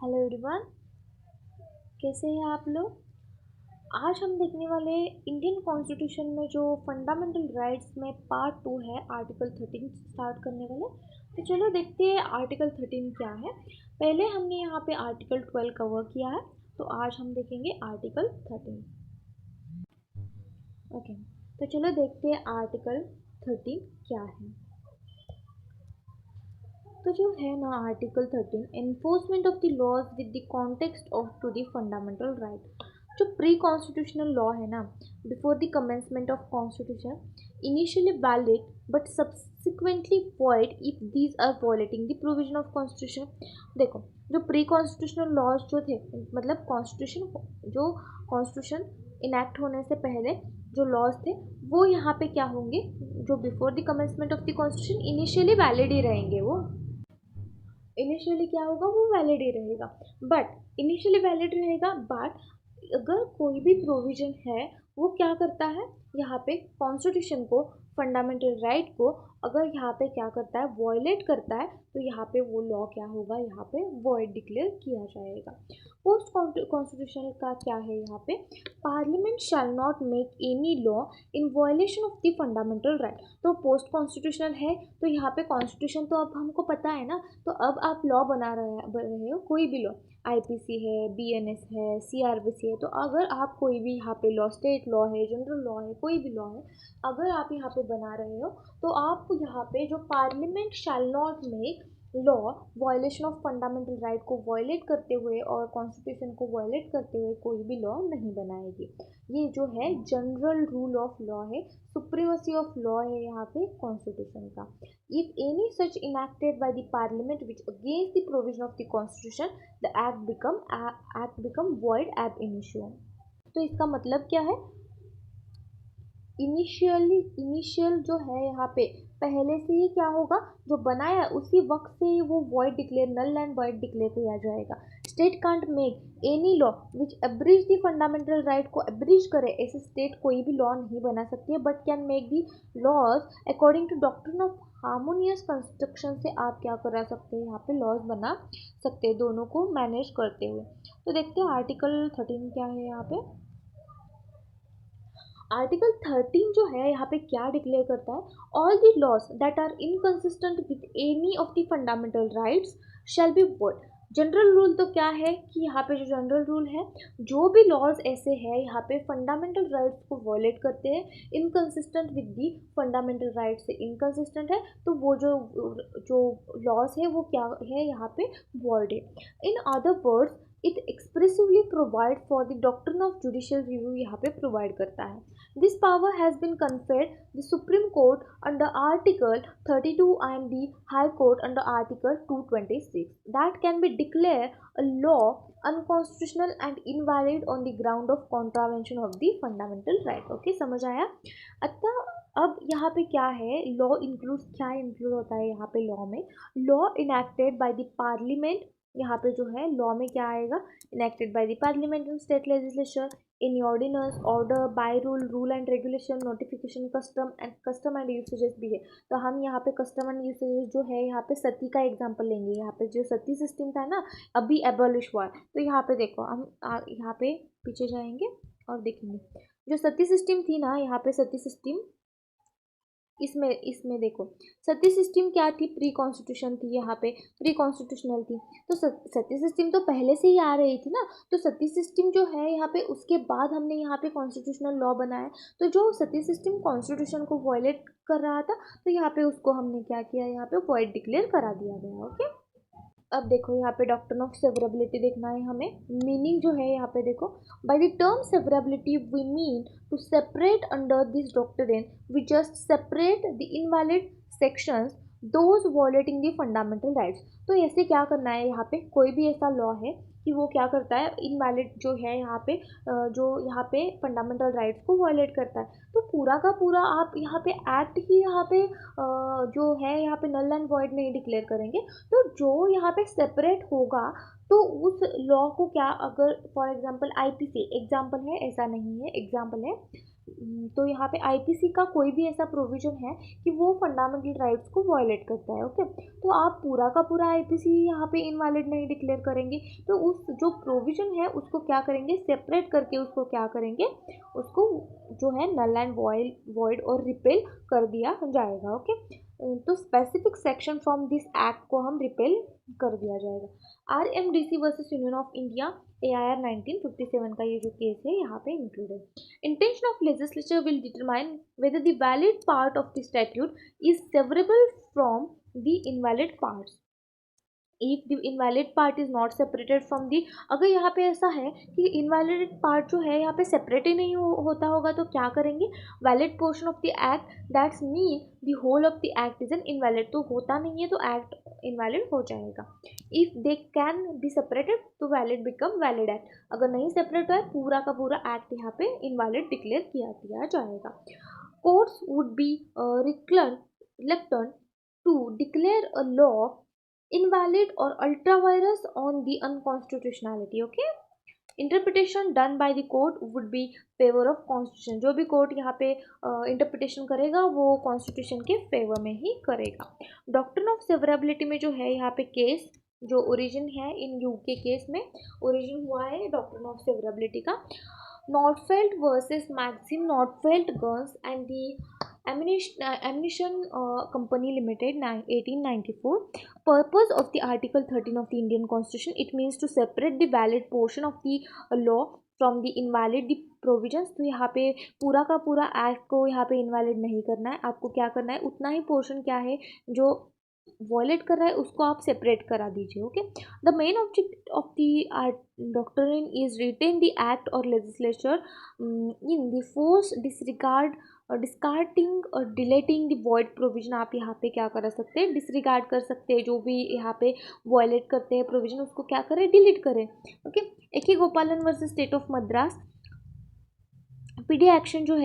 Hello everyone, कैसे हैं आप लोग। आज हम देखने वाले इंडियन कॉन्स्टिट्यूशन में जो फंडामेंटल राइट्स में पार्ट 2 है, आर्टिकल 13 स्टार्ट करने वाले। तो चलो देखते हैं आर्टिकल 13 क्या है। पहले हमने यहाँ पे आर्टिकल 12 कवर किया है, तो आज हम देखेंगे आर्टिकल 13। ओके, तो चलो देखते हैं आर्टिकल 13 क्या है। तो जो है ना article 13, enforcement of the laws with the context of to the fundamental right. जो प्री कॉन्स्टिट्यूशनल लॉ है ना, before the commencement of constitution, initially valid but subsequently void if these are violating the provision of constitution. देखो, जो pre constitutional laws जो थे, मतलब constitution enact होने से पहले जो लॉज थे, वो यहाँ पे क्या होंगे, जो before the commencement of the constitution initially valid ही रहेंगे। वो इनिशियली क्या होगा, वो वैलिड ही रहेगा। बट इनिशियली वैलिड रहेगा, बट अगर कोई भी प्रोविजन है, वो क्या करता है, यहाँ पे कॉन्स्टिट्यूशन को, फंडामेंटल राइट को अगर यहाँ पे क्या करता है, वॉयलेट करता है, तो यहाँ पे वो लॉ क्या होगा, यहाँ पे वॉइड डिक्लेयर किया जाएगा। पोस्ट कॉन्स्टिट्यूशनल का क्या है यहाँ पे, parliament shall not make any law in violation of the fundamental right. तो पोस्ट कॉन्स्टिट्यूशनल है, तो यहाँ पे कॉन्स्टिट्यूशन तो अब हमको पता है ना, तो अब आप लॉ बना रहे हो कोई भी लॉ, आईपीसी है, बीएनएस है, सीआरबीसी है। तो अगर आप कोई भी यहाँ पे लॉ, स्टेट लॉ है, जनरल लॉ है, कोई भी लॉ है, अगर आप यहाँ पे बना रहे हो, तो आप यहाँ पे जो parliament shall not make law violation of fundamental right को वायलेट करते हुए और कॉन्स्टिट्यूशन को वायलेट करते हुए कोई भी लॉ नहीं बनाएगी। ये जो है जनरल रूल ऑफ लॉ है, सुप्रीमेसी ऑफ लॉ है यहाँ पे कॉन्स्टिट्यूशन का। If any such enacted by the parliament which against the provision of the constitution, the act become void एब इनिशियो। तो इसका मतलब क्या है, इनिशियल जो है यहाँ पे पहले से ही क्या होगा, जो बनाया उसी वक्त से ही वो void declare, null and void declare किया जाएगा। State can't make any law which abridge the fundamental right को एब्रिज करे, ऐसे स्टेट कोई भी लॉ नहीं बना सकती है, but can make the laws according to doctrine of harmonious construction से आप क्या करा सकते हैं, यहाँ पे लॉज बना सकते हैं, दोनों को मैनेज करते हुए। तो देखते हैं आर्टिकल 13 क्या है यहाँ पे। आर्टिकल 13 जो है यहाँ पे क्या डिक्लेयर करता है, all the laws that are inconsistent with any of the fundamental rights shall be void. General rule तो क्या है कि यहाँ पे जो जनरल रूल है, जो भी लॉज ऐसे है यहाँ पे फंडामेंटल राइट्स को वॉयलेट करते हैं, inconsistent with the fundamental right से इनकंसिस्टेंट है, तो वो जो जो लॉज है वो क्या है, यहाँ पे वॉइड है। In other words, it expressively provide for the doctrine of judicial review, यहाँ पे प्रोवाइड करता है। This power has been conferred the Supreme Court under Article 32 and the High Court under Article 226 that can be declared a law unconstitutional and invalid on the ground of contravention of the fundamental right. Okay, समझ आया। अतः अब यहाँ पे क्या है, law include, क्या include होता है यहाँ पे लॉ में, law enacted by the parliament. यहाँ पे जो है लॉ में क्या आएगा, enacted by the parliament and state legislature, in ordinance, order, by rule and regulation, notification, custom and usages भी है। तो हम यहाँ पे कस्टम एंड यूसेजेस जो है, यहाँ पे सती का एग्जांपल लेंगे। यहाँ पे जो सती सिस्टम था ना, अभी एबॉलिश हुआ है, तो यहाँ पे देखो हम यहाँ पे पीछे जाएंगे और देखेंगे, जो सती सिस्टम थी ना, यहाँ पे सती सिस्टम, इसमें इसमें देखो, सती सिस्टम क्या थी, प्री कॉन्स्टिट्यूशन थी, यहाँ पे प्री कॉन्स्टिट्यूशनल थी। तो सती सिस्टम तो पहले से ही आ रही थी ना, तो सती सिस्टम जो है यहाँ पे, उसके बाद हमने यहाँ पे कॉन्स्टिट्यूशनल लॉ बनाया। तो जो सती सिस्टम कॉन्स्टिट्यूशन को वॉयलेट कर रहा था, तो यहाँ पे उसको हमने क्या किया, यहाँ पे वॉइड डिक्लेयर करा दिया गया। ओके, अब देखो यहाँ पे डॉक्ट्रिन ऑफ सेवरेबिलिटी देखना है हमें। मीनिंग जो है यहाँ पे देखो, by the term severability we mean to separate under this doctrine, we just separate the invalid sections those violating the fundamental rights. तो ऐसे क्या करना है, यहाँ पे कोई भी ऐसा लॉ है कि वो क्या करता है, इनवैलिड जो है यहाँ पे, जो यहाँ पे फंडामेंटल राइट्स को वॉयलेट करता है, तो पूरा का पूरा आप यहाँ पे एक्ट ही यहाँ पे जो है यहाँ पे नल एंड वॉइड नहीं डिक्लेयर करेंगे। तो जो यहाँ पे सेपरेट होगा, तो उस लॉ को क्या, अगर फॉर एग्जांपल आईपीसी एग्जांपल है, ऐसा नहीं है, एग्जांपल है, तो यहाँ पे आईपीसी का कोई भी ऐसा प्रोविजन है कि वो फंडामेंटल राइट्स को वायलेट करता है, ओके। तो आप पूरा का पूरा आईपीसी यहाँ पे इनवैलिड नहीं डिक्लेयर करेंगे, तो उस जो प्रोविजन है उसको क्या करेंगे, सेपरेट करके उसको क्या करेंगे, उसको जो है नल एंड वॉइड और रिपेल कर दिया जाएगा, ओके। तो specific section from this act को हम रिपेल कर दिया जाएगा। RMDC versus Union of India AIR 1957 का ये जो केस है यहाँ पे इंक्लूड है। Intention of legislature will determine whether the valid part of the statute is severable from the invalid parts. If the invalid part is not separated from the, अगर यहाँ पे ऐसा है कि invalid part जो है यहाँ पे separate ही नहीं होता होगा तो क्या करेंगे, valid portion of the act that's mean the whole of the act is an invalid, तो होता नहीं है तो act invalid हो जाएगा। If they can be separated तो valid become valid act, अगर नहीं separate है पूरा का पूरा act यहाँ पे invalid declare किया दिया जाएगा। Courts would be reluctant to declare a law invalid or ultra virus on the unconstitutionality, okay। Interpretation done by the court would be favour of constitution, जो भी कोर्ट यहाँ पे इंटरप्रिटेशन करेगा वो कॉन्स्टिट्यूशन के फेवर में ही करेगा। डॉक्ट्रिन ऑफ सेवरेबिलिटी में जो है यहाँ पे केस जो ओरिजिन है इन यूके केस में ओरिजिन हुआ है डॉक्ट्रिन ऑफ सेवरेबिलिटी का। Nordfeld versus Maxim Nordfeld Guns and the Ammunition Company Limited 1894. Purpose of the Article 13 of the Indian Constitution, it means to separate the valid portion of the law from the invalid provisions. तो यहाँ पे पूरा का पूरा act को यहाँ पे invalid नहीं करना है, आपको क्या करना है उतना ही पोर्शन क्या है जो वॉयलेट कर रहा है उसको आप सेपरेट करा दीजिए, okay. The main object of the doctrine is retain the act और legislature in the force discarding और डिलेटिंग द वॉइड प्रोविजन। आप यहाँ पे क्या कर सकते हैं, डिसरिगार्ड कर सकते हैं, जो भी यहाँ पे वॉयलेट करते हैं प्रोविजन उसको क्या करें, डिलीट करें, okay. AK Gopalan versus state of Madras PD action जो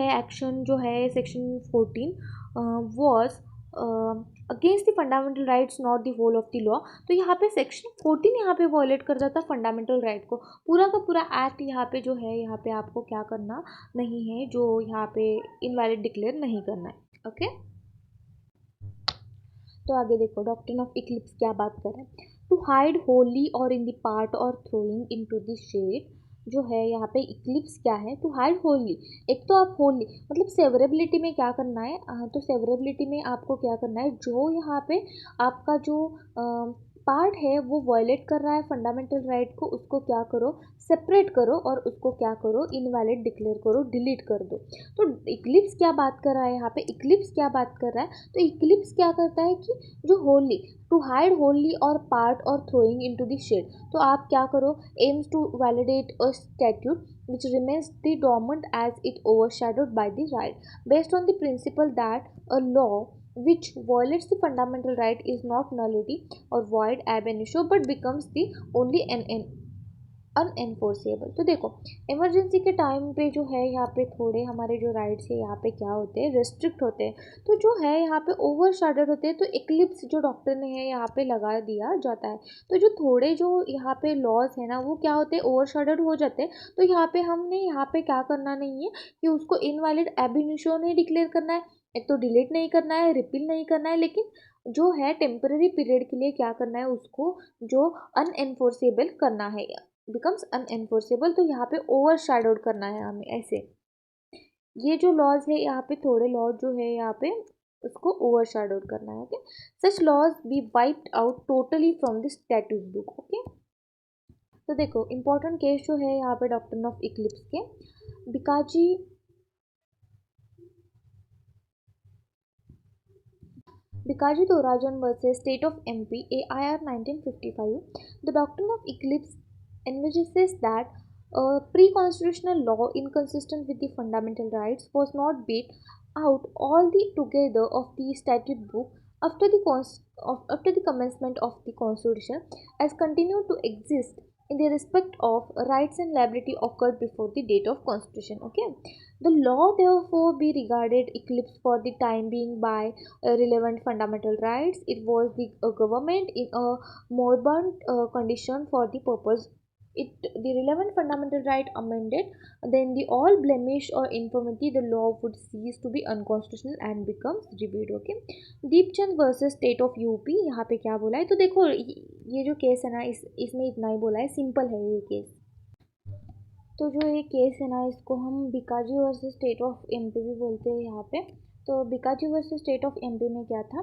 है section 14 was against the fundamental rights not the whole of the law. तो यहाँ पे सेक्शन 14 यहाँ पे वॉयलेट करता था फंडामेंटल राइट को, पूरा का पूरा एक्ट यहाँ पे जो है यहाँ पे आपको क्या करना नहीं है, जो यहाँ पे इनवैलिड डिक्लेयर नहीं करना है, ओके। तो आगे देखो डॉक्ट्रिन ऑफ इक्लिप्स क्या बात कर रहे हैं। टू हाइड होली और इन द पार्ट और थ्रोइंग इनटू द शेड जो है यहाँ पे इक्लिप्स क्या है, टू हाइड होली। एक तो आप होली मतलब सेवरेबिलिटी में क्या करना है, तो सेवरेबिलिटी में आपको क्या करना है, जो यहाँ पे आपका जो पार्ट है वो वॉयलेट कर रहा है फंडामेंटल राइट को, उसको क्या करो सेपरेट करो और उसको क्या करो इनवैलिड डिक्लेयर करो, डिलीट कर दो। तो इक्लिप्स क्या बात कर रहा है यहाँ पे, इक्लिप्स क्या बात कर रहा है, तो इक्लिप्स क्या करता है कि जो होली टू हाइड होली और पार्ट और थ्रोइंग इनटू द शेड, तो आप क्या करो aims to validate a statute which remains the dormant as it overshadowed by the right based on the principle that a law which violates the fundamental right is not nullity or void ab initio but becomes the only an अनएनफोर्सेबल। तो देखो emergency के time पे जो है यहाँ पे थोड़े हमारे जो राइट्स है यहाँ पे क्या होते हैं, रेस्ट्रिक्ट होते हैं, तो जो है यहाँ पे ओवर शैडोड होते हैं, तो इक्लिप्स जो डॉक्टर ने है यहाँ पे लगा दिया जाता है। तो जो थोड़े जो यहाँ पे लॉज है ना वो क्या होते हैं, ओवर शैडोड हो जाते हैं। तो यहाँ पे हमने यहाँ पे क्या करना नहीं है कि उसको इनवैलिड एब इनिशियो नहीं डिक्लेयर करना है, एक तो डिलीट नहीं करना है, रिपील नहीं करना है, लेकिन जो है टेम्पररी पीरियड के लिए क्या करना है उसको जो अनएनफोर्सेबल करना है, बिकम्स अनएनफोर्सेबल। तो यहाँ पे ओवर शैडोड करना है हमें ऐसे, ये जो लॉज है यहाँ पे थोड़े लॉज जो है यहाँ पे उसको ओवर शैडोड करना है, okay. Such laws be wiped out totally from the statute book, okay. तो देखो इंपॉर्टेंट केस जो है यहाँ पे डॉक्ट्रिन ऑफ इक्लिप्स के Bikaji Thorajan versus State of MP AIR 1955. The doctrine of eclipse envisages that a pre-constitutional law inconsistent with the fundamental rights was not beat out all the together of the statute book after the commencement of the constitution as continued to exist in the respect of rights and liability occurred before the date of constitution, okay. The law therefore be regarded eclipsed for the time being by relevant fundamental rights. It was the government in a moribund condition for the purpose it the relevant fundamental right amended, then the all blemish or infirmity the law would cease to be unconstitutional and becomes reviewed. Okay, Deepchand versus state of UP, यहाँ पे क्या बोला है तो देखो ये जो case है ना इसमें इतना ही बोला है, सिंपल है ये केस। तो जो ये केस है ना इसको हम Bikaji versus state of MP भी बोलते हैं यहाँ पे। तो Bikaji versus state of MP में क्या था,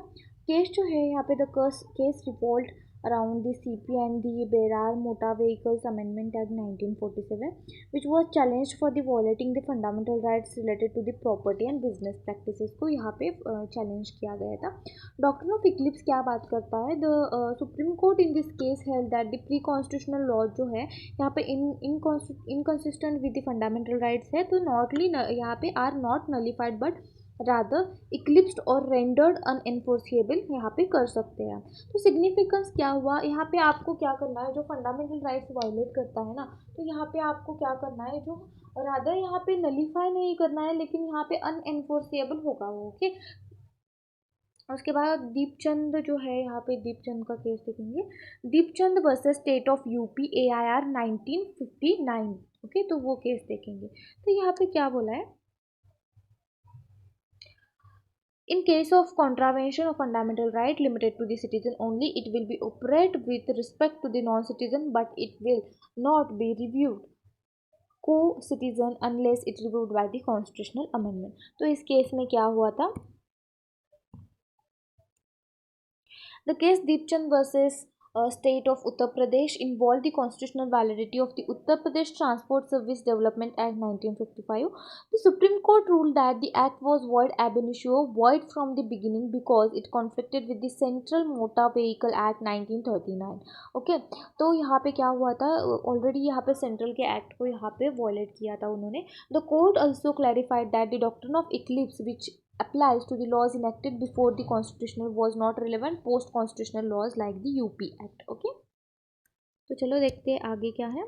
केस जो है यहाँ पे the case revolve around the CP and the Berar Motor Vehicles Amendment Act 1947, which was challenged for the violating the fundamental rights related to the property and business practices को यहाँ पे चैलेंज किया गया था। डॉक्ट्रिन ऑफ इक्लिप्स क्या बात करता है, the supreme court in this case held that the pre constitutional law जो है यहाँ पे inconsistent with the fundamental rights है, तो नॉटली यहाँ पे are not nullified but rather eclipsed और रेंडर्ड अनएनफोर्सिएबल यहाँ पे कर सकते हैं। तो सिग्निफिकेंस क्या हुआ, यहाँ पे आपको क्या करना है, जो फंडामेंटल राइट्स वायलेट करता है ना, तो यहाँ पे आपको क्या करना है, जो रादर यहाँ पे नलीफाई नहीं करना है लेकिन यहाँ पे अनएनफोर्सिएबल होगा वो। ओके, उसके बाद दीपचंद जो है यहाँ पे दीपचंद का केस देखेंगे, Deepchand versus state of UP AIR 1959। Okay, तो वो केस देखेंगे। तो यहाँ पे क्या बोला है, in case of contravention of fundamental right limited to the citizen only, it will be operate with respect to the non-citizen, but it will not be reviewed co-citizen unless it reviewed by the constitutional amendment। तो इस case में क्या हुआ था, the case Deepchand versus state of Uttar Pradesh involved the constitutional validity of the Uttar Pradesh Transport Service Development Act 1955. The Supreme Court ruled that the act was void ab initio, void from the beginning because it conflicted with the Central Motor Vehicle Act 1939. Okay, तो यहाँ पे क्या हुआ था, already यहाँ पे central के act को यहाँ पे वॉयलेट किया था उन्होंने। The court also clarified that the doctrine of Eclipse which applies to the laws enacted before the constitutional was not relevant post constitutional laws like the UP Act। Okay, तो चलो देखते हैं आगे क्या है।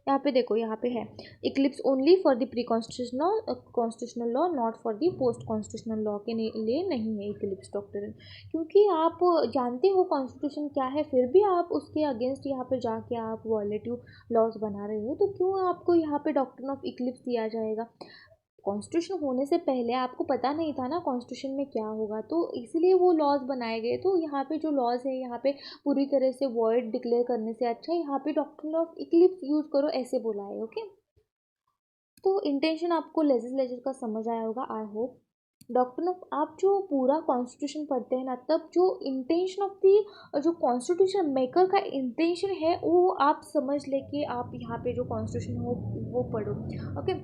यहाँ पे देखो, यहाँ पे है Eclipse only for the pre constitutional law, not for the post constitutional law के लिए नहीं है इक्लिप्स डॉक्ट्रिन, क्योंकि आप जानते हो कॉन्स्टिट्यूशन क्या है, फिर भी आप उसके अगेंस्ट यहाँ पे जाके आप वॉलेटिव लॉज बना रहे हो, तो क्यों आपको यहाँ पे डॉक्ट्रिन ऑफ इक्लिप्स दिया जाएगा। कॉन्स्टिट्यूशन होने से पहले आपको पता नहीं था ना कॉन्स्टिट्यूशन में क्या होगा, तो इसलिए वो लॉज बनाए गए। तो यहाँ पे जो लॉज है यहाँ पे पूरी तरह से वॉइड डिक्लेयर करने से अच्छा यहाँ पे डॉक्ट्रिन ऑफ इक्लिप्स यूज करो, ऐसे बोला है। ओके, तो इंटेंशन आपको लेजिस्लेचर का समझ आया होगा, आई होप। डॉक्ट्रिन ऑफ, आप जो पूरा कॉन्स्टिट्यूशन पढ़ते हैं ना, तब जो इंटेंशन ऑफ दी जो कॉन्स्टिट्यूशन मेकर का इंटेंशन है वो आप समझ लेके आप यहाँ पे जो कॉन्स्टिट्यूशन हो वो पढ़ो। Okay,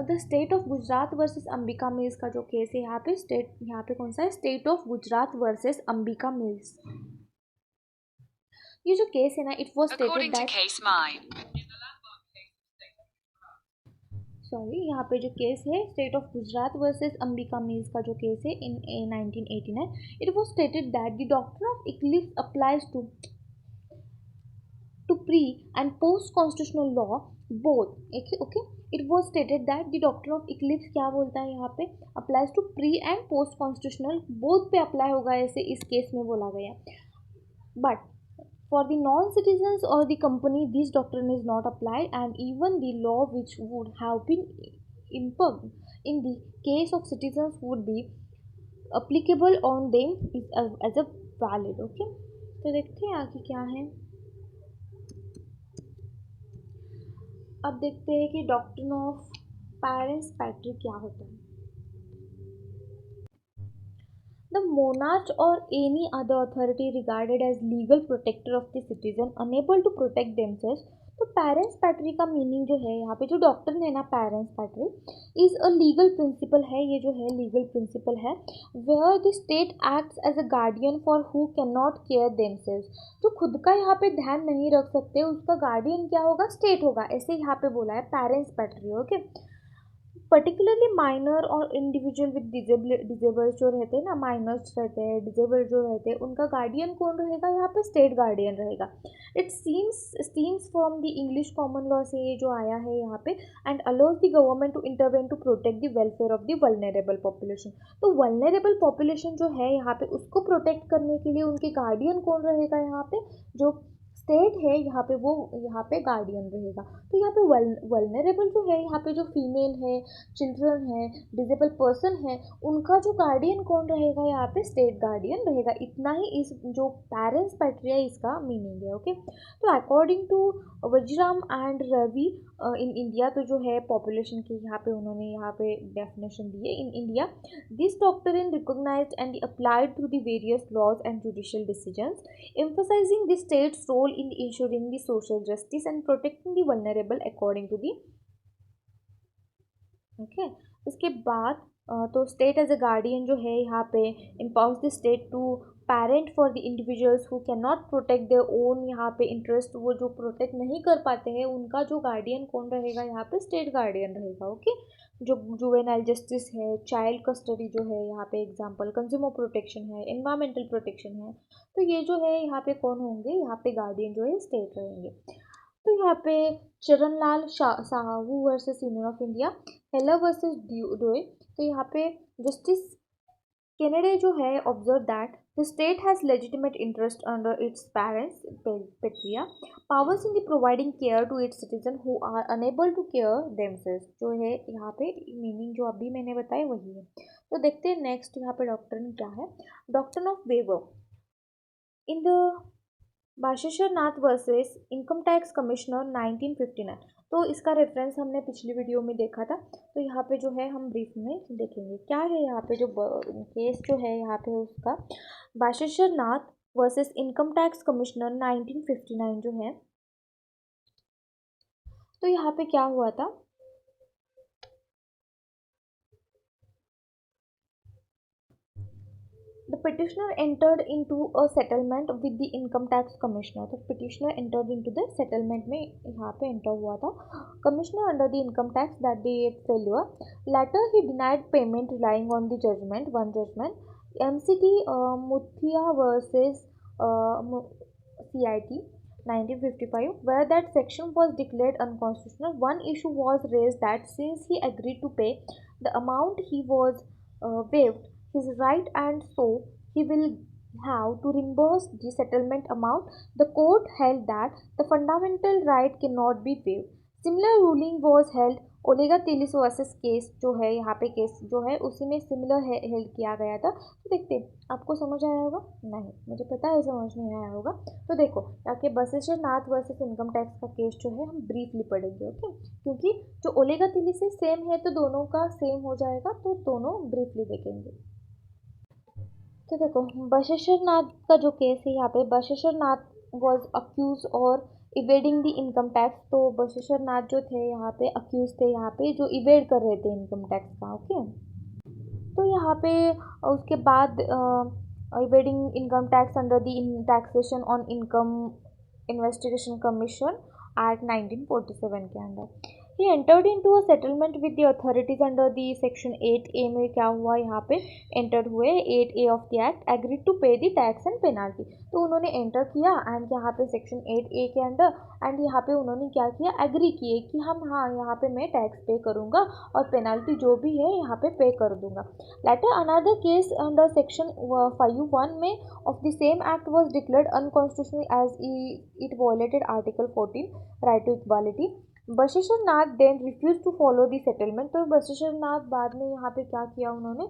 the state of Gujarat versus Ambika mills का जो केस है यहाँ पे, स्टेट यहाँ पे कौन सा है, state of Gujarat versus Ambika mills. ये जो केस है ना, it was stated that, sorry, यहाँ पे जो केस है state of Gujarat versus Ambika mills का जो केस है in 1989, it was stated that the doctrine of eclipse applies to pre and post constitutional law both. Okay, it was stated that the doctrine of eclipse क्या बोलता है यहाँ पे, applies to pre and post constitutional both पे apply होगा, ऐसे इस case में बोला गया। But for the non-citizens or the company, this doctrine is not applied, and even the law which would have been impugned in the case of citizens would be applicable on them as a valid। okay, तो देखते हैं आगे क्या है। अब देखते हैं कि डॉक्ट्रिन ऑफ पेरेंट्स पैट्री क्या होता है। The monarch or any other authority regarded as legal protector of the citizen unable to protect themselves। तो पेरेंट्स पैट्री का मीनिंग जो है यहाँ पे, जो डॉक्टर है ना, parens patriae is a legal principle है, ये जो है लीगल प्रिंसिपल है, where the state acts as a guardian for who can not care themselves. जो खुद का यहाँ पे ध्यान नहीं रख सकते उसका गार्डियन क्या होगा, स्टेट होगा, ऐसे यहाँ पे बोला है पेरेंट्स पैट्री। ओके, पर्टिकुलरली माइनर और इंडिविजुअल विद डिजेबल्ड जो रहते हैं ना, माइनर्स रहते हैं, डिजेबल्ड जो रहते हैं, उनका गार्डियन कौन रहेगा, यहाँ पे स्टेट गार्डियन रहेगा। It stems from the English common law से ये जो आया है यहाँ पे, and allows the government to intervene to protect the welfare of the vulnerable population. तो वल्नरेबल पॉपुलेशन जो है यहाँ पे उसको प्रोटेक्ट करने के लिए उनके गार्डियन कौन रहेगा यहाँ पे, जो स्टेट है यहाँ पे वो यहाँ पे गार्डियन रहेगा। तो यहाँ पे वल्नरेबल जो है, यहाँ पे जो फीमेल है, चिल्ड्रन है, डिजेबल पर्सन है, उनका जो गार्डियन कौन रहेगा, यहाँ पे स्टेट गार्डियन रहेगा। इतना ही इस जो पेरेंट्स पैट्रिया इसका मीनिंग है। ओके, तो according to Vajiram and Ravi in India, तो जो है पॉपुलेशन की यहाँ पे उन्होंने यहाँ पे डेफिनेशन दी है। In India this doctrine recognised and applied through the various laws and judicial decisions, emphasizing the state's role in ensuring the social justice and protecting the vulnerable according to the okay. इसके बाद तो state as a guardian जो है यहाँ पे empowers the state to parent for the individuals who can not protect their own यहाँ पे interest, वो जो प्रोटेक्ट नहीं कर पाते हैं उनका जो गार्डियन कौन रहेगा, यहाँ पे स्टेट गार्डियन रहेगा। ओके, जो जुवेनाइल जस्टिस है, चाइल्ड कस्टडी जो है यहाँ पे एग्जांपल, कंज्यूमर प्रोटेक्शन है, एनवायरमेंटल प्रोटेक्शन है, तो ये जो है यहाँ पे कौन होंगे, यहाँ पे गार्डियन जो है स्टेट रहेंगे। तो यहाँ पे Charanlal Sahu versus Union of India, Heller versus Doe. तो यहाँ पे जस्टिस केनेडी जो है observe that the state has legitimate interest under its parens patriae powers in the providing care to its citizen who are unable to care themselves. जो है यहाँ पे meaning जो अभी मैंने बताया वही है। तो देखते हैं नेक्स्ट यहाँ पे डॉक्ट्रिन क्या है। Doctrine of waiver in the Basheshar Nath versus income tax commissioner 1959। तो इसका रेफरेंस हमने पिछली वीडियो में देखा था, तो यहाँ पे जो है हम ब्रीफ में देखेंगे क्या है। यहाँ पे जो केस जो है यहाँ पे उसका बाशेश्वर Nath versus income tax commissioner 1959 जो है, तो यहाँ पे क्या हुआ था। The petitioner entered into a settlement with the income tax commissioner। तो petitioner entered into the settlement में यहाँ पे enter हुआ था commissioner under the income tax that the failure later he denied payment relying on the judgment, one judgment MCT Muthia versus CIT 1955 where that section was declared unconstitutional. One issue was raised that since he agreed to pay the amount, he was waived his right and so he will have to reimburse the settlement amount. The court held that the fundamental right cannot be waived. Similar ruling was held Olga Tellis versus case जो है यहाँ पे case जो है उसी में similar held किया गया था। तो देखते आपको समझ आया होगा, नहीं मुझे पता है समझ नहीं आया होगा। तो देखो ताकि बशेश्वर नाथ वर्सेस इनकम टैक्स का केस जो है हम ब्रीफली पढ़ेंगे। ओके, क्योंकि जो ओलेगा तिलिस से सेम है तो दोनों का सेम हो जाएगा, तो दोनों ब्रीफली देखेंगे। तो देखो बशेश्वर नाथ का जो केस है यहाँ पे, बशेश्वर नाथ वॉज अक्यूज और इवेडिंग द इनकम टैक्स। तो बशेश्वर नाथ जो थे यहाँ पे अक्यूज थे, यहाँ पे जो इवेड कर रहे थे इनकम टैक्स का। ओके, तो यहाँ पे उसके बाद evading income tax under the taxation on income investigation commission act 1947 के अंडर ही entered into a settlement with the authorities under the section 8A में क्या हुआ, यहाँ पे एंटर हुए 8A of the act agreed to pay the tax and penalty. तो उन्होंने एंटर किया एंड यहाँ पे सेक्शन 8A के अंडर एंड यहाँ पे उन्होंने क्या किया, एग्री किए कि हम हाँ यहाँ पे मैं टैक्स पे करूँगा और पेनाल्टी जो भी है यहाँ पे कर दूंगा। Later another case under section 5(1) में of the same act was declared unconstitutional as it violated Article 14 right to equality. Basheshar Nath then refuse to follow the settlement. तो बशेश्वर नाथ बाद में यहाँ पे क्या किया, उन्होंने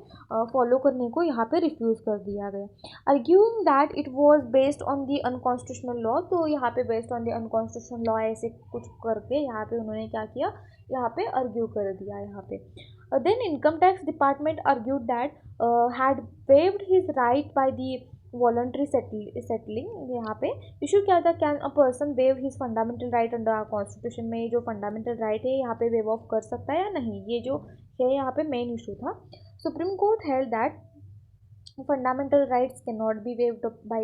फॉलो करने को यहाँ पे रिफ्यूज कर दिया गया, arguing that it was based on the unconstitutional law. तो यहाँ पे based on the unconstitutional law ऐसे कुछ करके यहाँ पे उन्होंने क्या किया, यहाँ पे आर्ग्यू कर दिया यहाँ पे। Then income tax department argued that had waived his right by the voluntary settling. यहाँ पे इशू क्या था, can a person waive his fundamental right under our constitution. में जो फंडामेंटल राइट है यहाँ पे वेव ऑफ कर सकता है या नहीं, ये जो है यहाँ पे मेन इशू था। Supreme court held that fundamental rights can not be waived by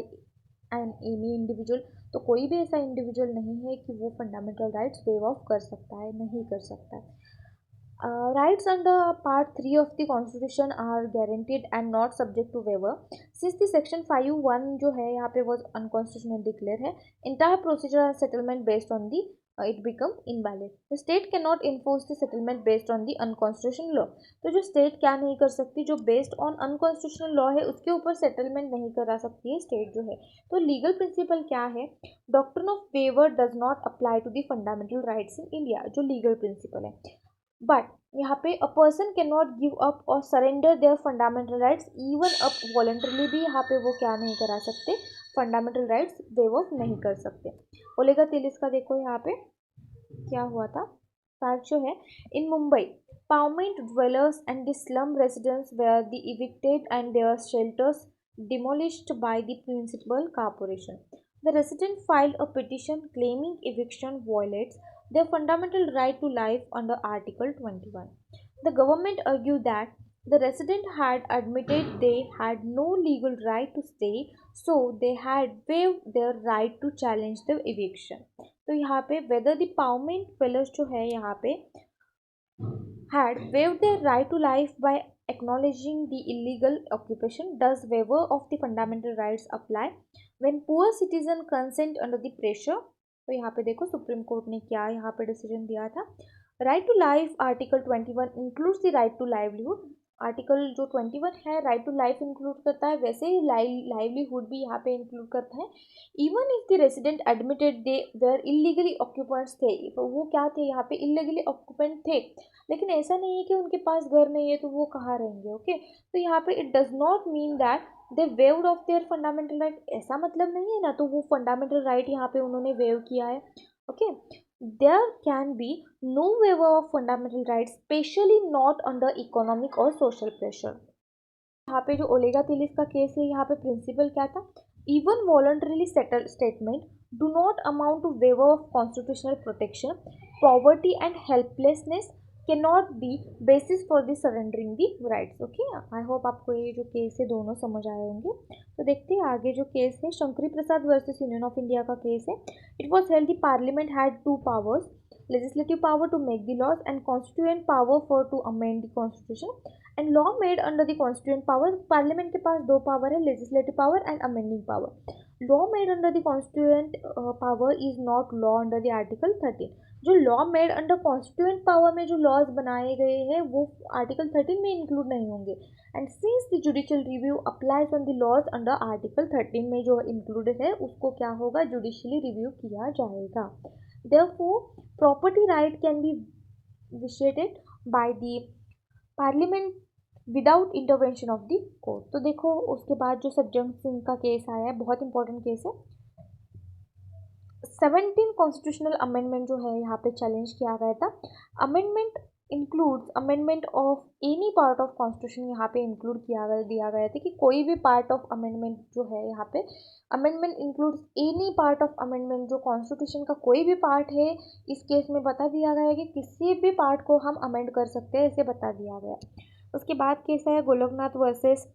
an any individual. तो कोई भी ऐसा इंडिविजुअल नहीं है कि वो फंडामेंटल राइट्स वेव ऑफ कर सकता है, नहीं कर सकता है। Rights under Part 3 of the Constitution are guaranteed and not subject to waiver. Since the Section 5(1) जो है यहाँ पे was unconstitutional declare है, entire procedure and settlement based on the it become invalid. The state cannot enforce the settlement based on the unconstitutional law. तो जो state क्या नहीं कर सकती, जो based on unconstitutional law है उसके ऊपर settlement नहीं करा सकती है state जो है. तो legal principle क्या है? Doctrine of waiver does not apply to the fundamental rights in India. जो legal principle है. बट यहाँ पे a person can not give up और surrender their fundamental rights even up voluntarily भी यहाँ पे वो क्या नहीं करा सकते, फंडामेंटल राइट्स वेव ऑफ नहीं कर सकते. ओलेगा तिलिस का देखो यहाँ पे क्या हुआ था. फैक्ट जो है, in Mumbai pavement dwellers and the slum residents were the evicted and their shelters demolished by the municipal corporation. The resident filed a petition claiming eviction violates their fundamental right to life under Article 21. The government argued that the resident had admitted they had no legal right to stay, so they had waived their right to challenge the eviction. तो यहाँ पे whether the pavement dwellers जो है यहाँ पे had waived their right to life by acknowledging the illegal occupation, does waiver of the fundamental rights apply when poor citizen consent under the pressure. तो यहाँ पे देखो सुप्रीम कोर्ट ने क्या यहाँ पे डिसीजन दिया था. Right to life article 21 includes the right to livelihood. Article जो 21 है राइट टू लाइफ इंक्लूड करता है, वैसे ही लाइवलीहुड भी यहाँ पे इंक्लूड करता है. Even if the resident admitted they were illegally occupants थे, तो वो क्या थे यहाँ पे इलीगली ऑक्यूपेंट थे, लेकिन ऐसा नहीं है कि उनके पास घर नहीं है तो वो कहाँ रहेंगे. ओके तो यहाँ पे it does not mean that they waived of their fundamental right, ऐसा मतलब नहीं है ना. तो वो फंडामेंटल राइट यहाँ पे उन्होंने वेव किया है. Okay there can be no waiver of fundamental rights, especially not under economic or social pressure. यहाँ पे जो ओलेगा तिलिस का केस है, यहाँ पे प्रिंसिपल क्या था, even voluntarily settle statement do not amount to waiver of constitutional protection, poverty and helplessness can not be basis for the surrendering the rights. Okay I hope आपको ये जो केस है दोनों समझ आए होंगे. तो देखते हैं आगे जो केस है, शंकरी प्रसाद वर्सेस यूनियन ऑफ इंडिया का केस है. It was held the parliament had two powers, legislative power to make the laws and constituent power for to amend the constitution. And law made under the constituent power, parliament के पास दो power है, legislative power and amending power. Law made under the constituent power is not law under the article 13. जो law made under constituent power में जो laws बनाए गए हैं वो आर्टिकल 13 में इंक्लूड नहीं होंगे. And since the judicial review applies on the laws under article 13 में जो इंक्लूडेड है उसको क्या होगा, जुडिशियली रिव्यू किया जाएगा. Therefore, property right can be vitiated by the parliament without intervention of the court. तो देखो उसके बाद जो सज्जन सिंह का केस आया है, बहुत इंपॉर्टेंट केस है. 17 कॉन्स्टिट्यूशनल अमेंडमेंट जो है यहाँ पे चैलेंज किया गया था. Amendment includes amendment of any part of constitution. यहाँ पे इंक्लूड दिया गया था कि कोई भी पार्ट ऑफ अमेंडमेंट जो है यहाँ पे amendment includes any part of amendment, जो कॉन्स्टिट्यूशन का कोई भी पार्ट है. इस केस में बता दिया गया है कि किसी भी पार्ट को हम अमेंड कर सकते हैं, ऐसे बता दिया गया. उसके बाद केस है Golaknath versus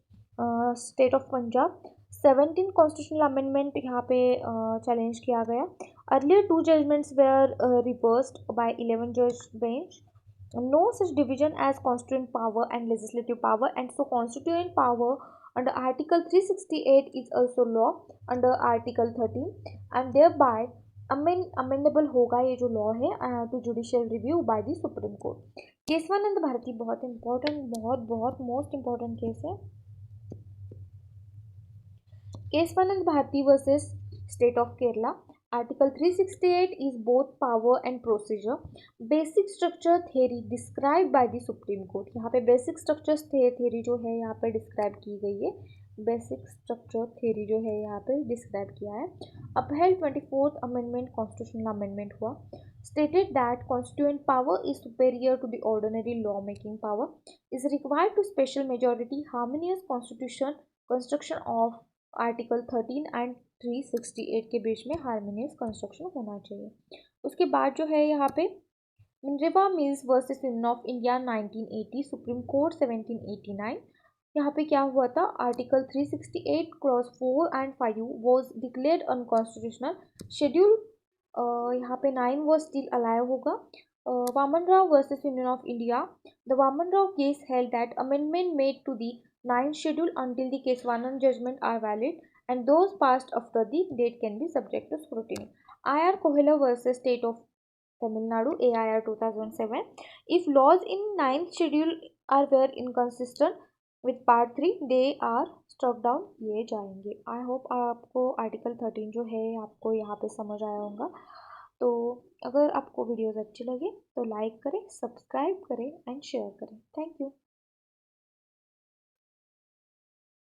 state of Punjab. 17 constitutional amendment यहाँ पे चैलेंज किया गया. Earlier 2 judgments were reversed by 11 जज bench. No such division as constituent power and legislative power, and so constituent power under Article 368 is also law under Article 13, and thereby amendable होगा ये जो law है to judicial review by the Supreme Court. Keshavananda Bharti बहुत important, बहुत बहुत most important case है. Kesavananda Bharati versus state of Kerala. Article 368 is both power and procedure. Basic structure theory described by the Supreme Court. यहाँ पे basic structure theory जो है यहाँ पे describe की गई है. Basic structure theory जो है यहाँ पे describe किया है. Upheld 24th Amendment constitutional amendment हुआ. Stated that constituent power is superior to the ordinary lawmaking power. Is required to special majority harmonious constitution construction of article 13 and 368 के बीच में harmonious construction होना चाहिए. उसके बाद जो है यहाँ पे Minerva Mills versus Union of India 1980, Supreme Court 1789. यहाँ पे क्या हुआ था, article 368 clause 4 and 5 was declared unconstitutional. Schedule यहाँ पे 9 वॉज स्टिल अलाइव होगा. Vaman Rao versus Union of India. The Vaman Rao case held that amendment made to the ninth schedule until the case 1 and judgment are valid, and those passed after the date can be subject to scrutiny. I.R. Kohela versus State of Tamil Nadu, AIR 2007. If laws in ninth schedule are were inconsistent with part 3, they are struck down किए जाएंगे. आई hope आपको article 13 जो है आपको यहाँ पे समझ आया होगा. तो अगर आपको वीडियोस अच्छी लगे तो लाइक करें, सब्सक्राइब करें एंड शेयर करें. Thank you.